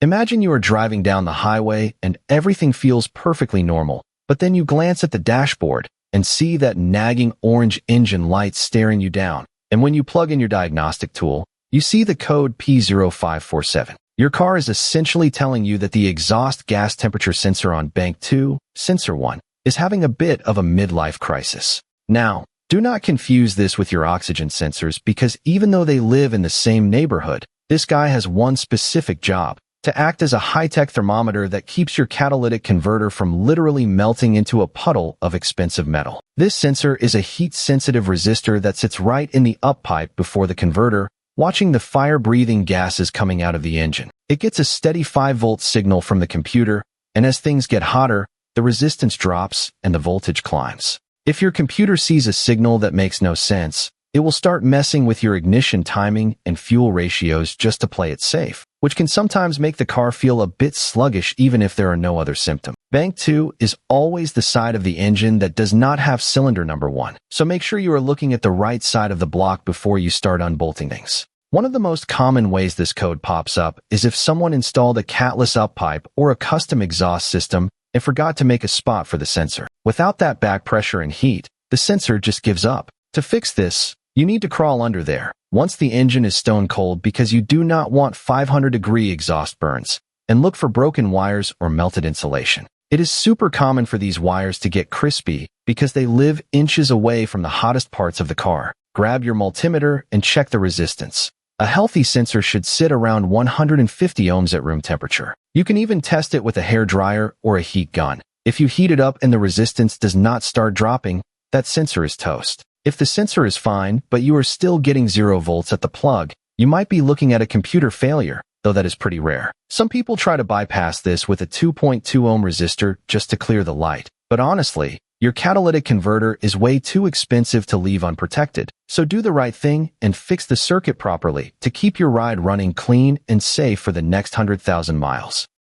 Imagine you are driving down the highway and everything feels perfectly normal, but then you glance at the dashboard and see that nagging orange engine light staring you down. And when you plug in your diagnostic tool, you see the code P2303. Your car is essentially telling you that the exhaust gas temperature sensor on bank 2, sensor 1, is having a bit of a midlife crisis. Now, do not confuse this with your oxygen sensors because even though they live in the same neighborhood, this guy has one specific job: to act as a high-tech thermometer that keeps your catalytic converter from literally melting into a puddle of expensive metal. This sensor is a heat-sensitive resistor that sits right in the up pipe before the converter, watching the fire-breathing gases coming out of the engine. It gets a steady 5-volt signal from the computer, and as things get hotter, the resistance drops and the voltage climbs. If your computer sees a signal that makes no sense, it will start messing with your ignition timing and fuel ratios just to play it safe, which can sometimes make the car feel a bit sluggish even if there are no other symptoms. Bank 2 is always the side of the engine that does not have cylinder number 1, so make sure you are looking at the right side of the block before you start unbolting things. One of the most common ways this code pops up is if someone installed a catless up pipe or a custom exhaust system and forgot to make a spot for the sensor. Without that back pressure and heat, the sensor just gives up. To fix this, you need to crawl under there once the engine is stone cold because you do not want 500-degree exhaust burns, and look for broken wires or melted insulation. It is super common for these wires to get crispy because they live inches away from the hottest parts of the car. Grab your multimeter and check the resistance. A healthy sensor should sit around 150 ohms at room temperature. You can even test it with a hair dryer or a heat gun. If you heat it up and the resistance does not start dropping, that sensor is toast. If the sensor is fine, but you are still getting 0 volts at the plug, you might be looking at a computer failure, though that is pretty rare. Some people try to bypass this with a 2.2 ohm resistor just to clear the light. But honestly, your catalytic converter is way too expensive to leave unprotected. So do the right thing and fix the circuit properly to keep your ride running clean and safe for the next 100,000 miles.